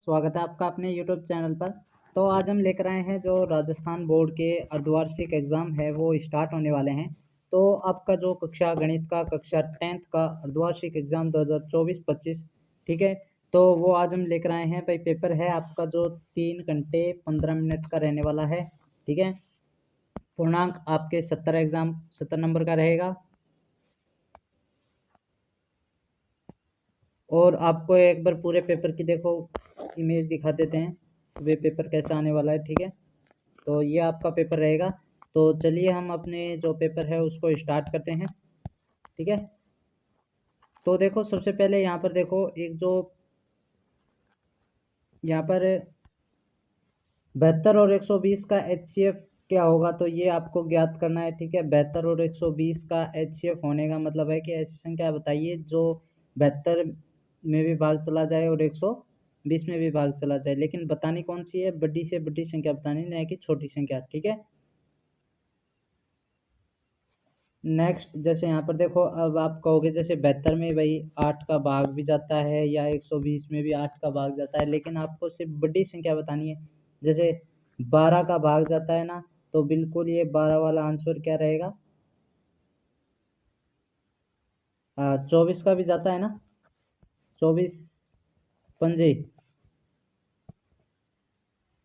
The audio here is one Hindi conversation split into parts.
स्वागत है आपका अपने यूट्यूब चैनल पर। तो आज हम लेकर आए हैं जो राजस्थान बोर्ड के अर्धवार्षिक एग्ज़ाम है वो स्टार्ट होने वाले हैं। तो आपका जो कक्षा गणित का कक्षा 10th का अर्धवार्षिक एग्ज़ाम 2024-25 ठीक है। तो वो आज हम लेकर आए हैं भाई। पेपर है आपका जो 3 घंटे 15 मिनट का रहने वाला है। ठीक है। पूर्णांक आपके 70 नंबर का रहेगा। और आपको एक बार पूरे पेपर की देखो इमेज दिखा देते हैं वे पेपर कैसा आने वाला है। ठीक है। तो ये आपका पेपर रहेगा। तो चलिए हम अपने जो पेपर है उसको स्टार्ट करते हैं। ठीक है। तो देखो सबसे पहले यहाँ पर देखो एक जो यहाँ पर 72 और 120 का HCF क्या होगा, तो ये आपको ज्ञात करना है। ठीक है। 72 और 120 का HCF होने का मतलब है कि ऐसी संख्या बताइए जो 72 में भी भाग चला जाए और 120 में भी भाग चला जाए, लेकिन बतानी कौन सी है, बड़ी से बड़ी संख्या बतानी, नहीं कि छोटी संख्या। ठीक है। नेक्स्ट जैसे यहाँ पर देखो, अब आप कहोगे जैसे 72 में भाई 8 का भाग भी जाता है या 120 में भी 8 का भाग जाता है, लेकिन आपको सिर्फ बड़ी संख्या बतानी है। जैसे 12 का भाग जाता है ना, तो बिल्कुल ये 12 वाला आंसर क्या रहेगा, 24 का भी जाता है ना, 24 पंजे,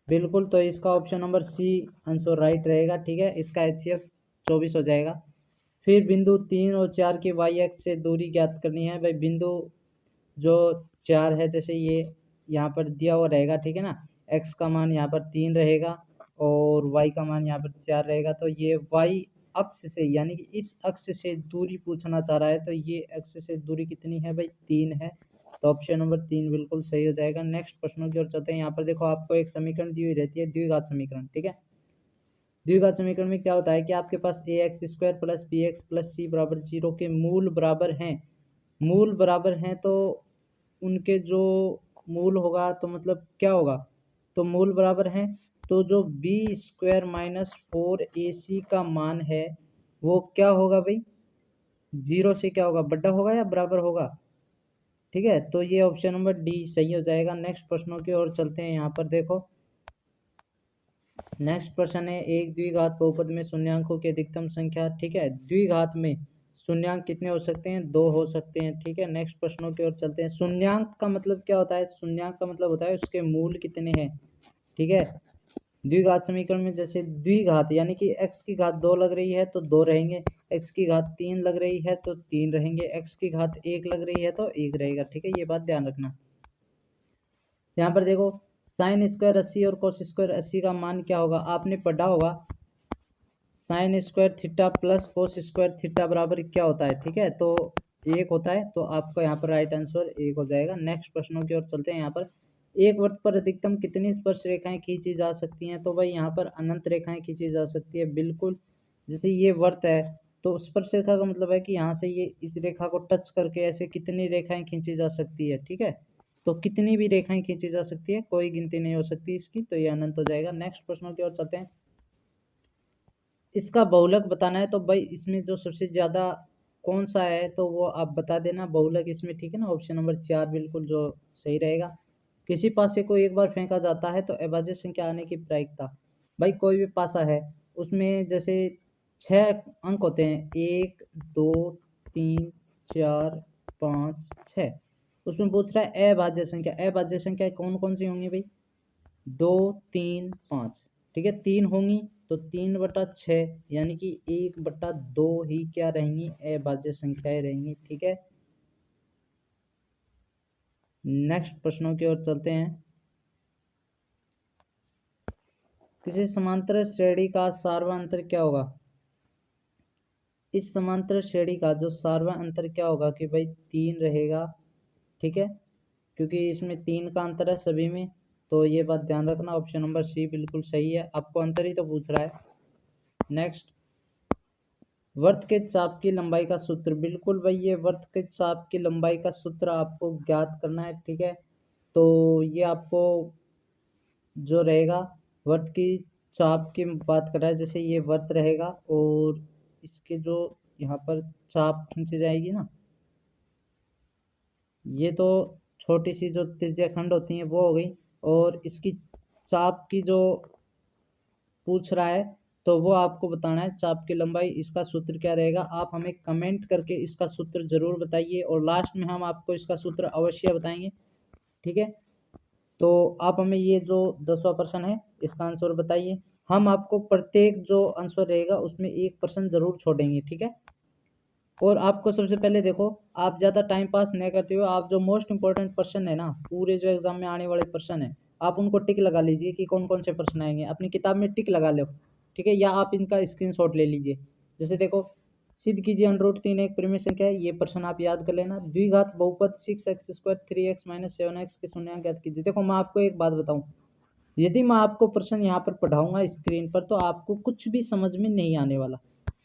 बिल्कुल। तो इसका option number C answer right रहेगा। ठीक है। इसका HCF 24 हो जाएगा। फिर बिंदु 3 और 4 की वाई एक्स से दूरी ज्ञात करनी है भाई। बिंदु जो 4 है, जैसे ये यहाँ पर दिया हुआ रहेगा। ठीक है ना। x का मान यहाँ पर 3 रहेगा और y का मान यहाँ पर 4 रहेगा। तो ये y अक्ष से यानी कि इस अक्ष से दूरी पूछना चाह रहा है, तो ये अक्ष से दूरी कितनी है भाई, 3 है। तो ऑप्शन नंबर 3 बिल्कुल सही हो जाएगा। नेक्स्ट प्रश्नों की ओर चलते हैं। यहाँ पर देखो आपको एक समीकरण दी हुई रहती है, द्विघात समीकरण। ठीक है। द्विघात समीकरण में क्या होता है कि आपके पास ax² plus bx plus c बराबर 0 के मूल बराबर हैं। मूल बराबर हैं तो उनके जो मूल होगा तो मतलब क्या होगा, तो मूल बराबर हैं तो जो b² माइनस 4ac का मान है वो क्या होगा भाई, 0 से क्या होगा, बड़ा होगा या बराबर होगा। ठीक है। तो ये ऑप्शन नंबर डी सही हो जाएगा। नेक्स्ट प्रश्नों की ओर चलते हैं। यहाँ पर देखो नेक्स्ट प्रश्न है, एक द्विघात बहुपद में शून्यांकों की अधिकतम संख्या। ठीक है। द्विघात में शून्यांक कितने हो सकते हैं, 2 हो सकते हैं। ठीक है। नेक्स्ट प्रश्नों की ओर चलते हैं। शून्यांक का मतलब क्या होता है, शून्यांक का मतलब होता है उसके मूल कितने हैं। ठीक है। द्विघात समीकरण में जैसे द्विघात यानी कि x की घात 2 लग रही है तो 2 रहेंगे, x की घात 3 लग रही है तो 3 रहेंगे, x की घात 1 लग रही है तो 1 रहेगा। ठीक है। ये बात ध्यान रखना। यहाँ पर देखो sin² 80 और cos² 80 का मान क्या होगा, आपने पढ़ा होगा sin² theta plus cos² theta बराबर क्या होता है। ठीक है। तो 1 होता है, तो आपका यहाँ पर राइट आंसर 1 हो जाएगा। नेक्स्ट प्रश्नों की ओर चलते हैं। यहाँ पर एक वृत्त पर अधिकतम कितनी स्पर्श रेखाएं खींची जा सकती हैं, तो भाई यहाँ पर अनंत रेखाएं खींची जा सकती है। बिल्कुल। जैसे ये वृत्त है तो स्पर्श रेखा का मतलब है कि यहाँ से ये इस रेखा को टच करके ऐसे कितनी रेखाएं खींची जा सकती है। ठीक है। तो कितनी भी रेखाएं खींची जा सकती है, कोई गिनती नहीं हो सकती इसकी, तो ये अनंत हो जाएगा। नेक्स्ट प्रश्नों की ओर चलते हैं। इसका बहुलक बताना है, तो भाई इसमें जो सबसे ज़्यादा कौन सा है तो वो आप बता देना बहुलक इसमें। ठीक है ना। ऑप्शन नंबर 4 बिल्कुल जो सही रहेगा। किसी पासे को एक बार फेंका जाता है तो अभाज्य संख्या आने की प्रायिकता, भाई कोई भी पासा है उसमें जैसे 6 अंक होते हैं, 1 2 3 4 5 6, उसमें पूछ रहा है अभाज्य संख्या। अभाज्य संख्या कौन कौन सी होंगी भाई, 2 3 5। ठीक है। 3 होंगी तो 3/6 यानी कि 1/2 ही क्या रहेंगी, अभाज्य संख्याएं रहेंगी। ठीक है। नेक्स्ट प्रश्नों की ओर चलते हैं। किसी समांतर श्रेणी का सार्वा अंतर क्या होगा, इस समांतर श्रेणी का जो सार्वा अंतर क्या होगा कि भाई 3 रहेगा। ठीक है। क्योंकि इसमें 3 का अंतर है सभी में, तो ये बात ध्यान रखना। ऑप्शन नंबर सी बिल्कुल सही है, आपको अंतर ही तो पूछ रहा है। नेक्स्ट, वृत्त के चाप की लंबाई का सूत्र, बिल्कुल भाई ये वृत्त के चाप की लंबाई का सूत्र आपको ज्ञात करना है। ठीक है। तो ये आपको जो रहेगा वृत्त की चाप की बात कर रहा है, जैसे ये वृत्त रहेगा और इसके जो यहाँ पर चाप खींची जाएगी ना, ये तो छोटी सी जो त्रिज्या खंड होती है वो हो गई। और इसकी चाप की जो पूछ रहा है तो वो आपको बताना है चाप की लंबाई। इसका सूत्र क्या रहेगा, आप हमें कमेंट करके इसका सूत्र ज़रूर बताइए और लास्ट में हम आपको इसका सूत्र अवश्य बताएंगे। ठीक है, तो आप हमें ये जो 10वां प्रश्न है इसका आंसर बताइए। हम आपको प्रत्येक जो आंसर रहेगा उसमें 1% ज़रूर छोड़ेंगे। ठीक है, और आपको सबसे पहले देखो, आप ज़्यादा टाइम पास नहीं करते हो, आप जो मोस्ट इंपॉर्टेंट प्रश्न है ना पूरे जो एग्जाम में आने वाले प्रश्न है आप उनको टिक लगा लीजिए कि कौन कौन से प्रश्न आएंगे, अपनी किताब में टिक लगा लो। ठीक है, या आप इनका स्क्रीनशॉट ले लीजिए। जैसे देखो, सिद्ध कीजिए √3 एक परिमेय संख्या है, ये प्रश्न आप याद कर लेना। द्विघात बहुपद 6x² 3x - 7x के शून्यांक ज्ञात कीजिए। देखो मैं आपको एक बात बताऊं, यदि मैं आपको प्रश्न यहाँ पर पढ़ाऊंगा स्क्रीन पर तो आपको कुछ भी समझ में नहीं आने वाला।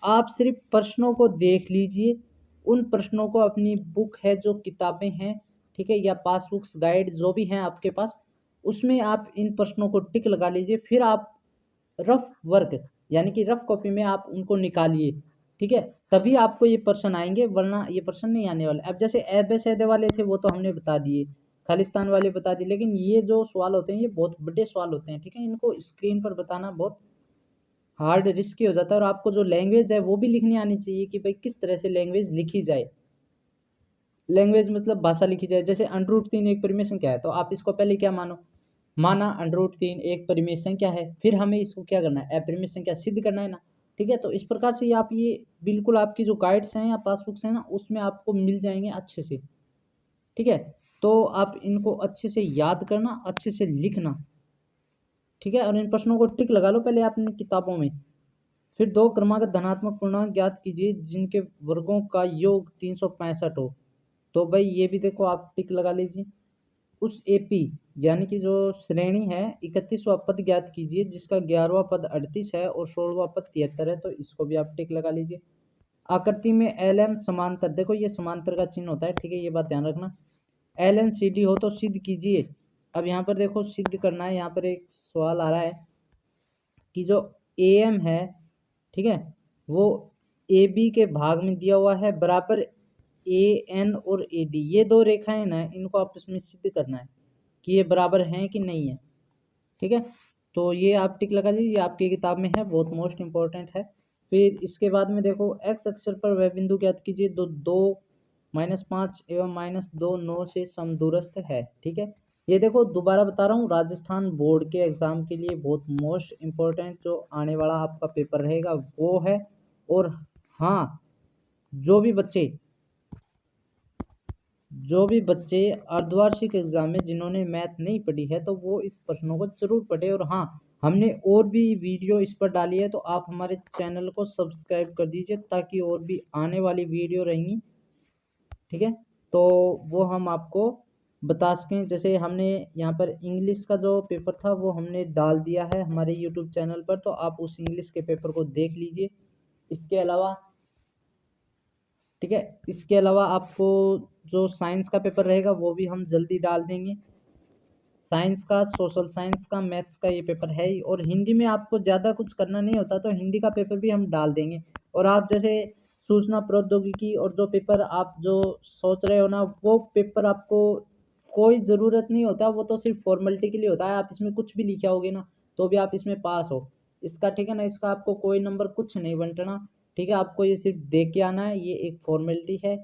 आप सिर्फ प्रश्नों को देख लीजिए, उन प्रश्नों को अपनी बुक है जो किताबें हैं, ठीक है, या पासबुक्स गाइड जो भी हैं आपके पास, उसमें आप इन प्रश्नों को टिक लगा लीजिए। फिर आप रफ वर्क यानी कि रफ कॉपी में आप उनको निकालिए। ठीक है, तभी आपको ये प्रश्न आएंगे, वरना ये प्रश्न नहीं आने वाले। अब जैसे एबेसेदे वाले थे वो तो हमने बता दिए, खालिस्तान वाले बता दिए, लेकिन ये जो सवाल होते हैं ये बहुत बड़े सवाल होते हैं। ठीक है, इनको स्क्रीन पर बताना बहुत हार्ड रिस्की हो जाता है। और आपको जो लैंग्वेज है वो भी लिखनी आनी चाहिए कि भाई किस तरह से लैंग्वेज लिखी जाए। लैंग्वेज मतलब भाषा लिखी जाए। जैसे √3 एक परिमेय संख्या है तो आप इसको पहले क्या मानो, माना √3 एक परिमेय संख्या है, फिर हमें इसको क्या करना है, अपरिमेय संख्या सिद्ध करना है ना। ठीक है, तो इस प्रकार से आप ये बिल्कुल आपकी जो गाइड्स हैं या पासबुक्स हैं ना उसमें आपको मिल जाएंगे अच्छे से। ठीक है, तो आप इनको अच्छे से याद करना, अच्छे से लिखना। ठीक है, और इन प्रश्नों को टिक लगा लो पहले अपनी किताबों में। फिर दो क्रमागत धनात्मक पूर्णांक ज्ञात कीजिए जिनके वर्गों का योग 365 हो। तो भाई ये भी देखो आप टिक लगा लीजिए। उस एपी यानी कि जो श्रेणी है 31वां पद ज्ञात कीजिए जिसका 11वां पद 38 है और 16वां पद 73 है, तो इसको भी आप टिक लगा लीजिए। आकृति में एल एम समांतर, देखो ये समांतर का चिन्ह होता है। ठीक है, ये बात ध्यान रखना। एल एन सी डी हो तो सिद्ध कीजिए। अब यहाँ पर देखो सिद्ध करना है, यहाँ पर एक सवाल आ रहा है कि जो ए एम है, ठीक है, वो ए बी के भाग में दिया हुआ है बराबर ए एन और ए डी, ये दो रेखाएं ना इनको आपस में सिद्ध करना है कि ये बराबर हैं कि नहीं है। ठीक है, तो ये आप टिक लगा लीजिए, आपकी किताब में है, बहुत मोस्ट इंपॉर्टेंट है। फिर इसके बाद में देखो एक्स अक्षर पर वह बिंदु ज्ञात कीजिए दो 2 - 5 एवं -2 9 से समदूरस्थ है। ठीक है, ये देखो दोबारा बता रहा हूँ, राजस्थान बोर्ड के एग्जाम के लिए बहुत मोस्ट इंपॉर्टेंट जो आने वाला आपका पेपर रहेगा वो है। और हाँ, जो भी बच्चे अर्धवार्षिक एग्जाम में जिन्होंने मैथ नहीं पढ़ी है तो वो इस प्रश्नों को जरूर पढ़े। और हाँ, हमने और भी वीडियो इस पर डाली है तो आप हमारे चैनल को सब्सक्राइब कर दीजिए ताकि और भी आने वाली वीडियो रहेंगी। ठीक है, तो वो हम आपको बता सकें। जैसे हमने यहाँ पर इंग्लिश का जो पेपर था वो हमने डाल दिया है हमारे यूट्यूब चैनल पर, तो आप उस इंग्लिश के पेपर को देख लीजिए। इसके अलावा ठीक है, इसके अलावा आपको जो साइंस का पेपर रहेगा वो भी हम जल्दी डाल देंगे। साइंस का, सोशल साइंस का, मैथ्स का ये पेपर है ही। और हिंदी में आपको ज़्यादा कुछ करना नहीं होता तो हिंदी का पेपर भी हम डाल देंगे। और आप जैसे सूचना प्रौद्योगिकी और जो पेपर आप जो सोच रहे हो ना वो पेपर आपको कोई ज़रूरत नहीं होता, वो तो सिर्फ फॉर्मेलिटी के लिए होता है। आप इसमें कुछ भी लिखे होगे ना तो भी आप इसमें पास हो इसका। ठीक है ना, इसका आपको कोई नंबर कुछ नहीं बंटना। ठीक है, आपको ये सिर्फ दे के आना है, ये एक फॉर्मेलिटी है।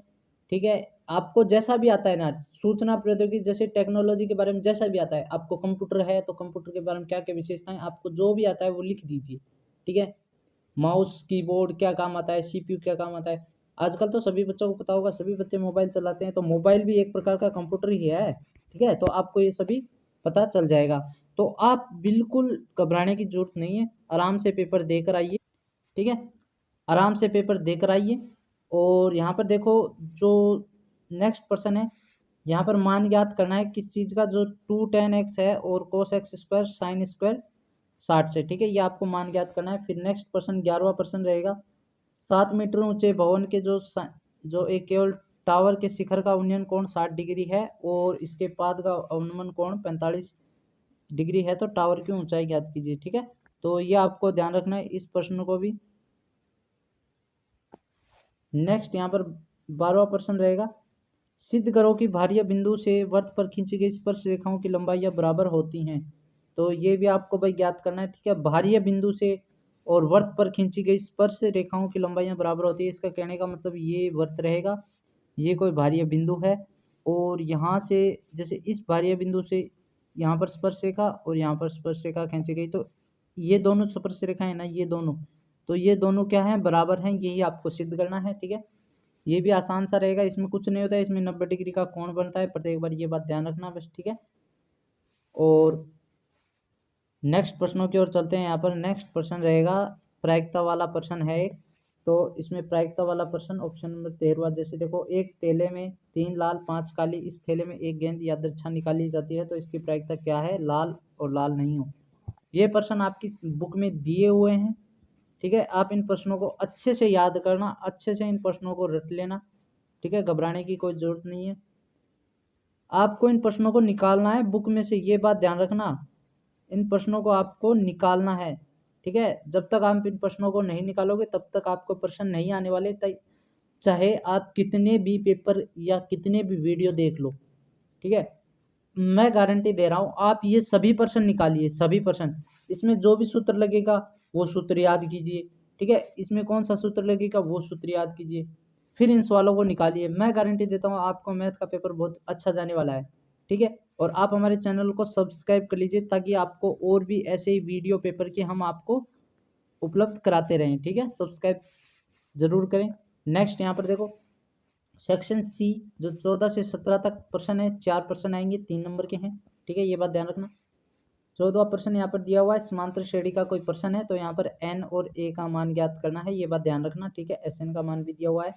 ठीक है, आपको जैसा भी आता है ना, सूचना प्रौद्योगिकी जैसे टेक्नोलॉजी के बारे में जैसा भी आता है, आपको कंप्यूटर है तो कंप्यूटर के बारे में क्या क्या विशेषताएं, आपको जो भी आता है वो लिख दीजिए। ठीक है, माउस कीबोर्ड क्या काम आता है, सीपीयू क्या काम आता है। आजकल तो सभी बच्चों को पता होगा, सभी बच्चे मोबाइल चलाते हैं तो मोबाइल भी एक प्रकार का कंप्यूटर ही है। ठीक है, तो आपको ये सभी पता चल जाएगा। तो आप बिल्कुल घबराने की जरूरत नहीं है, आराम से पेपर देकर आइए। ठीक है, आराम से पेपर देकर आइए। और यहाँ पर देखो जो नेक्स्ट पर्सन है, यहाँ पर मान ज्ञात करना है किस चीज़ का, जो 2 tan x है और cos x² sin² 60 से। ठीक है, ये आपको मान ज्ञात करना है। फिर नेक्स्ट पर्सन 11वां पर्सन रहेगा, 7 मीटर ऊंचे भवन के जो एक केवल टावर के शिखर का उन्नयन कोण 60 डिग्री है और इसके पाद का अवनमन कोण 45 डिग्री है, तो टावर की ऊंचाई ज्ञात कीजिए। ठीक है, तो ये आपको ध्यान रखना है इस प्रश्न को भी। नेक्स्ट यहाँ पर 12वां प्रश्न रहेगा, सिद्ध करो कि बाह्य बिंदु से वृत्त पर खींची गई स्पर्श रेखाओं की लंबाइयाँ बराबर होती हैं। तो ये भी आपको भाई ज्ञात करना है, ठीक है। बाह्य बिंदु से और वृत्त पर खींची गई स्पर्श रेखाओं की लंबाइयाँ बराबर होती है। इसका कहने का मतलब ये वृत्त रहेगा, ये कोई बाह्य बिंदु है, और यहाँ से जैसे इस बाह्य बिंदु से यहाँ पर स्पर्श रेखा और यहाँ पर स्पर्श रेखा खींची गई, तो ये दोनों स्पर्श रेखा है ना, ये दोनों, तो ये दोनों क्या हैं, बराबर हैं। यही आपको सिद्ध करना है, ठीक है। ये भी आसान सा रहेगा, इसमें कुछ नहीं होता है, इसमें 90 डिग्री का कोण बनता है प्रत्येक बार, ये बात ध्यान रखना बस, ठीक है। और नेक्स्ट प्रश्नों की ओर चलते हैं। यहाँ पर नेक्स्ट प्रश्न रहेगा, प्रायिकता वाला प्रश्न है एक। तो इसमें प्रायिकता वाला प्रश्न ऑप्शन नंबर 13, जैसे देखो, एक थैले में 3 लाल 5 काली, इस थैले में एक गेंद या दर्छा निकाली जाती है, तो इसकी प्रायिकता क्या है, लाल और लाल नहीं हो। ये प्रश्न आपकी बुक में दिए हुए हैं, ठीक है। आप इन प्रश्नों को अच्छे से याद करना, अच्छे से इन प्रश्नों को रट लेना, ठीक है। घबराने की कोई जरूरत नहीं है, आपको इन प्रश्नों को निकालना है बुक में से, ये बात ध्यान रखना। इन प्रश्नों को आपको निकालना है, ठीक है। जब तक आप इन प्रश्नों को नहीं निकालोगे तब तक आपको प्रश्न नहीं आने वाले, चाहे आप कितने भी पेपर या कितने भी वीडियो देख लो, ठीक है। मैं गारंटी दे रहा हूँ, आप ये सभी प्रश्न निकालिए, सभी प्रश्न। इसमें जो भी सूत्र लगेगा वो सूत्र याद कीजिए, ठीक है। इसमें कौन सा सूत्र लगेगा वो सूत्र याद कीजिए, फिर इन सवालों को निकालिए। मैं गारंटी देता हूँ आपको मैथ का पेपर बहुत अच्छा जाने वाला है, ठीक है। और आप हमारे चैनल को सब्सक्राइब कर लीजिए, ताकि आपको और भी ऐसे ही वीडियो पेपर के हम आपको उपलब्ध कराते रहें, ठीक है। सब्सक्राइब जरूर करें। नेक्स्ट यहाँ पर देखो, सेक्शन सी, जो 14 से 17 तक प्रश्न है, 4 प्रश्न आएंगे, 3 नंबर के हैं, ठीक है। ये बात ध्यान रखना। 14वां प्रश्न यहाँ पर दिया हुआ है, समांतर श्रेणी का कोई प्रश्न है, तो यहाँ पर एन और ए का मान ज्ञात करना है, ये बात ध्यान रखना, ठीक है। एस एन का मान भी दिया हुआ है।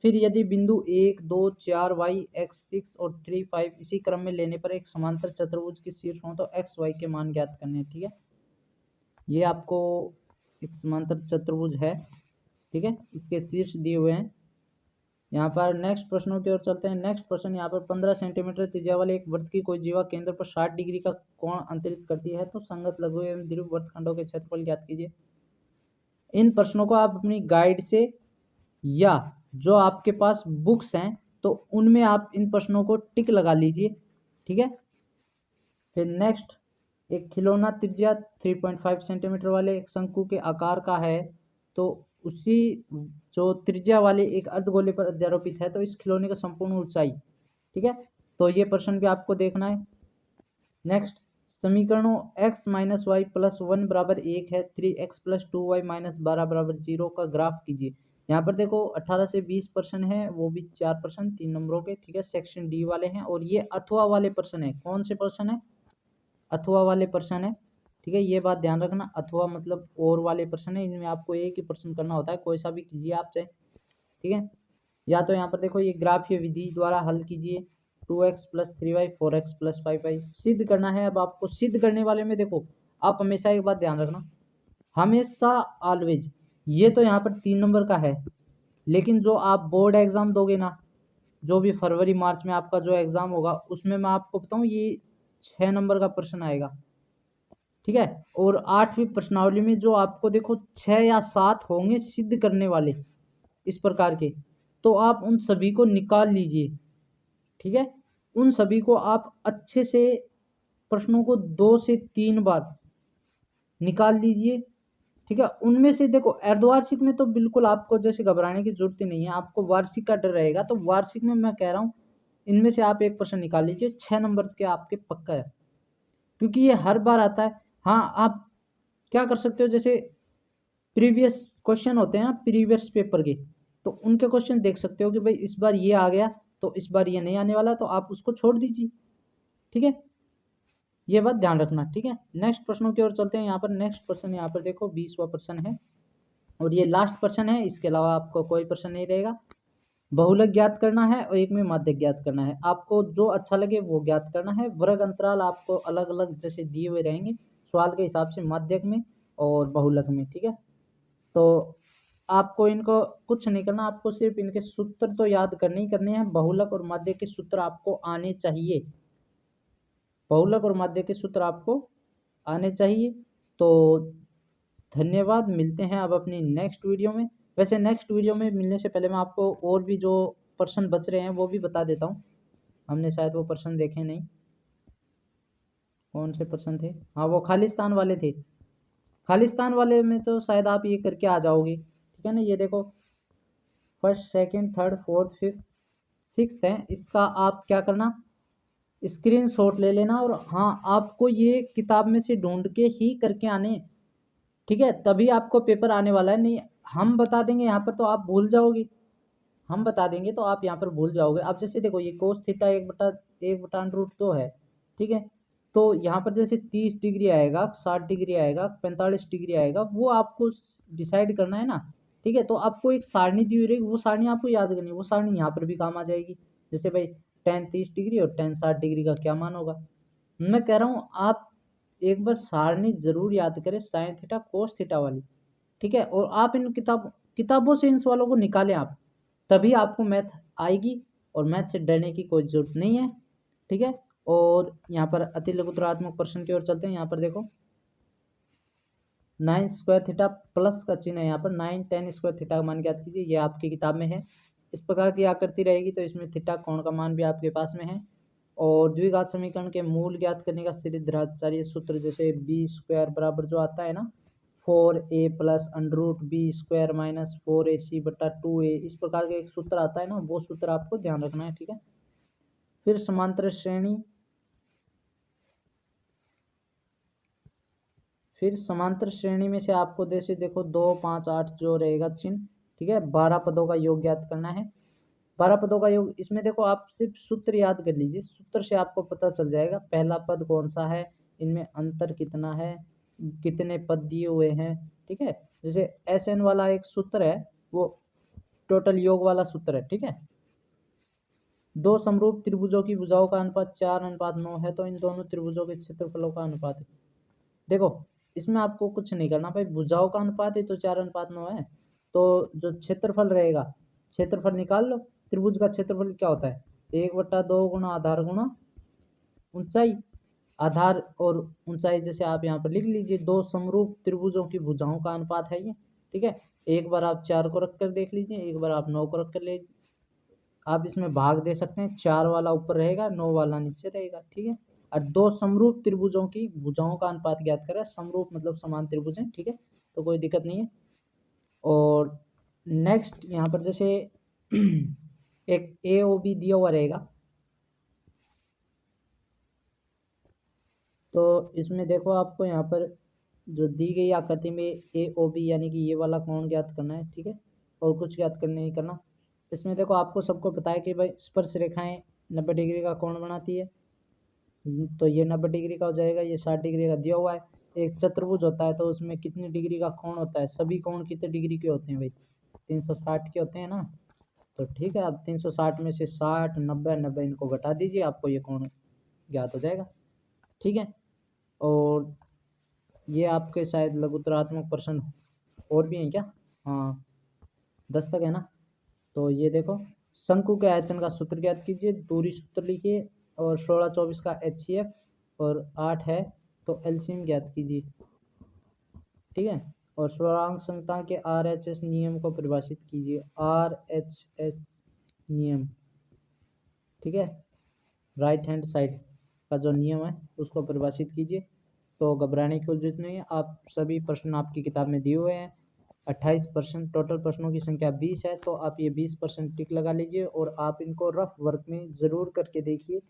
फिर यदि बिंदु 1 2 4 वाई एक्स 6 और 3 5 इसी क्रम में लेने पर एक समांतर चतुर्भुज के शीर्ष हो, तो एक्स वाई के मान ज्ञात करने हैं, ठीक है। ये आपको एक समांतर चतुर्भुज है, ठीक है, इसके शीर्ष दिए हुए हैं। यहाँ पर नेक्स्ट प्रश्नों की ओर चलते हैं। नेक्स्ट प्रश्न यहाँ पर 15 सेंटीमीटर त्रिज्या वाले एक वृत्त की कोई जीवा केंद्र पर 60 डिग्री का कोण अंतरित करती है, तो संगत लघु एवं दीर्घ वृत्तखंडों के क्षेत्रफल ज्ञात कीजिए। इन प्रश्नों को आप अपनी गाइड से या जो आपके पास बुक्स हैं तो उनमें आप इन प्रश्नों को टिक लगा लीजिए, ठीक है। फिर नेक्स्ट, एक खिलौना त्रिज्या 3.5 सेंटीमीटर वाले एक शंकु के आकार का है, तो उसी जो त्रिज्या वाले एक अर्धगोले पर अध्यारोपित है, तो इस खिलौने का संपूर्ण ऊंचाई, ठीक है। तो ये प्रश्न भी आपको देखना है। नेक्स्ट, समीकरणों x माइनस वाई प्लस 1 बराबर 1 है, 3x प्लस 2y माइनस 12 बराबर 0 का ग्राफ कीजिए। यहाँ पर देखो 18 से 20 प्रश्न है, वो भी 4 प्रश्न 3 नंबरों के, ठीक है, सेक्शन डी वाले हैं। और ये अथवा वाले प्रश्न है। कौन से प्रश्न है, अथवा वाले प्रश्न है, ठीक है। ये बात ध्यान रखना, अथवा मतलब और वाले प्रश्न है, इनमें आपको एक ही प्रश्न करना होता है, कोई सा भी कीजिए आपसे, ठीक है। या तो यहाँ पर देखो, ये ग्राफीय विधि द्वारा हल कीजिए, 2x plus 3y 4x plus 5y सिद्ध करना है। अब आपको सिद्ध करने वाले में देखो, आप हमेशा एक बात ध्यान रखना, हमेशा ऑलवेज, ये तो यहाँ पर 3 नंबर का है, लेकिन जो आप बोर्ड एग्जाम दोगे ना, जो भी फरवरी मार्च में आपका जो एग्जाम होगा, उसमें मैं आपको बताऊँ ये 6 नंबर का प्रश्न आएगा, ठीक है। और 8वीं प्रश्नावली में जो आपको देखो 6 या 7 होंगे सिद्ध करने वाले इस प्रकार के, तो आप उन सभी को निकाल लीजिए, ठीक है। उन सभी को आप अच्छे से प्रश्नों को 2 से 3 बार निकाल लीजिए, ठीक है। उनमें से देखो, अर्धवार्षिक में तो बिल्कुल आपको जैसे घबराने की जरूरत ही नहीं है, आपको वार्षिक का डर रहेगा, तो वार्षिक में मैं कह रहा हूँ इनमें से आप एक प्रश्न निकाल लीजिए, 6 नंबर के आपके पक्का है, क्योंकि ये हर बार आता है। हाँ, आप क्या कर सकते हो, जैसे प्रीवियस क्वेश्चन होते हैं प्रीवियस पेपर के, तो उनके क्वेश्चन देख सकते हो कि भाई इस बार ये आ गया तो इस बार ये नहीं आने वाला, तो आप उसको छोड़ दीजिए, ठीक है। ये बात ध्यान रखना, ठीक है। नेक्स्ट प्रश्नों की ओर चलते हैं। यहाँ पर नेक्स्ट प्रश्न, यहाँ पर देखो 20वां प्रश्न है, और ये लास्ट प्रश्न है, इसके अलावा आपको कोई प्रश्न नहीं रहेगा। बहुलक ज्ञात करना है और एक में माध्यक ज्ञात करना है, आपको जो अच्छा लगे वो ज्ञात करना है। वर्ग अंतराल आपको अलग अलग जैसे दिए हुए रहेंगे सवाल के हिसाब से, माध्यक में और बहुलक में, ठीक है। तो आपको इनको कुछ नहीं करना, आपको सिर्फ इनके सूत्र तो याद करने ही करने हैं। बहुलक और माध्यक के सूत्र आपको आने चाहिए, बहुलक और माध्यक के सूत्र आपको आने चाहिए। तो धन्यवाद, मिलते हैं अब अपनी नेक्स्ट वीडियो में। वैसे नेक्स्ट वीडियो में मिलने से पहले मैं आपको और भी जो प्रश्न बच रहे हैं वो भी बता देता हूँ। हमने शायद वो प्रश्न देखे नहीं, कौन से प्रश्न थे? हाँ, वो खालिस्तान वाले थे। खालिस्तान वाले में तो शायद आप ये करके आ जाओगे, ठीक है ना। ये देखो, first, second, third, fourth, fifth, sixth है, इसका आप क्या करना, स्क्रीनशॉट ले लेना। और हाँ, आपको ये किताब में से ढूंढ के ही करके आने, ठीक है, तभी आपको पेपर आने वाला है। नहीं हम बता देंगे यहाँ पर तो आप भूल जाओगे, हम बता देंगे तो आप यहाँ पर भूल जाओगे। अब जैसे देखो, ये कोस थीटा 1/√2 है, ठीक है। तो यहाँ पर जैसे 30 डिग्री आएगा, 60 डिग्री आएगा, 45 डिग्री आएगा, वो आपको डिसाइड करना है ना, ठीक है। तो आपको एक सारणी दी हुई रहेगी, वो सारणी आपको याद करनी है। वो सारणी यहाँ पर भी काम आ जाएगी। जैसे भाई tan 30 डिग्री और tan 60 डिग्री का क्या मान होगा। मैं कह रहा हूँ आप एक बार सारणी जरूर याद करें, साइन थीटा कोस थीटा वाली, ठीक है। और आप इन किताबों से इन सवालों को निकालें आप, तभी आपको मैथ आएगी। और मैथ से डरने की कोई जरूरत नहीं है, ठीक है। और यहाँ पर अति लघुत्तरात्मक प्रश्न की ओर चलते हैं। यहाँ पर देखो, 9 स्क्वायर थीटा प्लस का चिन्ह है यहाँ पर, 9 10 स्क्वायर थीटा का मान ज्ञात कीजिए। ये आपकी किताब में है। इस प्रकार की आकृति रहेगी, तो इसमें थीटा कोण का मान भी आपके पास में है। और द्विघात समीकरण के मूल ज्ञात करने का सीधेंद्राचार्य सूत्र, जैसे बी स्क्वायर बराबर जो आता है ना, 4a plus √b² minus 4ac/2a, इस प्रकार का एक सूत्र आता है ना, वो सूत्र आपको ध्यान रखना है, ठीक है। फिर समांतर श्रेणी में से आपको जैसे देखो 2 5 8 जो रहेगा चिन्ह, ठीक है। 12 पदों का योग ज्ञात करना है। 12 पदों का योग, इसमें देखो आप सिर्फ सूत्र याद कर लीजिए, सूत्र से आपको पता चल जाएगा पहला पद कौन सा है, इनमें अंतर कितना है, कितने पद दिए हुए हैं, ठीक है। जैसे SN वाला एक सूत्र है, वो टोटल योग वाला सूत्र है, ठीक है। दो समरूप त्रिभुजों की भुजाओं का अनुपात 4:9 है, तो इन दोनों त्रिभुजों के क्षेत्रफलों का अनुपात है। देखो, इसमें आपको कुछ नहीं करना भाई, भुजाओं का अनुपात है तो 4:9 है, तो जो क्षेत्रफल रहेगा, क्षेत्रफल निकाल लो। त्रिभुज का क्षेत्रफल क्या होता है, 1/2 गुणा आधार गुणा ऊंचाई। आधार और ऊंचाई जैसे आप यहाँ पर लिख लीजिए, दो समरूप त्रिभुजों की भुजाओं का अनुपात है ये, ठीक है। एक बार आप 4 को रख कर देख लीजिए, एक बार आप 9 को रख कर ले, आप इसमें भाग दे सकते हैं, 4 वाला ऊपर रहेगा, 9 वाला नीचे रहेगा, ठीक है। और दो समरूप त्रिभुजों की भुजाओं का अनुपात ज्ञात करें। समरूप मतलब समान त्रिभुज है, ठीक है, तो कोई दिक्कत नहीं है। और नेक्स्ट यहाँ पर जैसे एक AOB दिया हुआ रहेगा, तो इसमें देखो आपको यहाँ पर जो दी गई आकृति में AOB यानी कि ये वाला कोण ज्ञात करना है, ठीक है, और कुछ ज्ञात करने नहीं करना। इसमें देखो आपको सबको पता है कि भाई स्पर्श रेखाएं 90 डिग्री का कोण बनाती है, तो ये 90 डिग्री का हो जाएगा, ये 60 डिग्री का दिया हुआ है। एक चतुर्भुज होता है तो उसमें कितनी डिग्री का कोण होता है, सभी कोण कितने डिग्री के होते हैं भाई, 360 के होते हैं ना। तो ठीक है, अब 360 में से 60 90 90 इनको घटा दीजिए, आपको ये कोण ज्ञात हो जाएगा, ठीक है। और ये आपके शायद लघुत्तरात्मक प्रश्न और भी हैं क्या, हाँ 10 तक है ना। तो ये देखो, शंकु के आयतन का सूत्र ज्ञात कीजिए, दूरी सूत्र लिखिए, और 16 24 का HCF, और 8 है तो LCM ज्ञात कीजिए, ठीक है। और स्वरांक संख्या के RHS नियम को परिभाषित कीजिए, RHS नियम, ठीक है, राइट हैंड साइड का जो नियम है उसको परिभाषित कीजिए। तो घबराने की जरूरत नहीं है, आप सभी प्रश्न आपकी किताब में दिए हुए हैं। 28%, टोटल प्रश्नों की संख्या 20 है, तो आप ये 20% टिक लगा लीजिए, और आप इनको रफ वर्क में ज़रूर करके देखिए,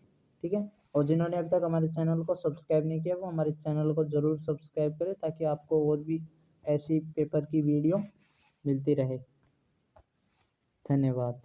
ठीक है। और जिन्होंने अब तक हमारे चैनल को सब्सक्राइब नहीं किया, वो हमारे चैनल को ज़रूर सब्सक्राइब करें, ताकि आपको और भी ऐसी पेपर की वीडियो मिलती रहे। धन्यवाद।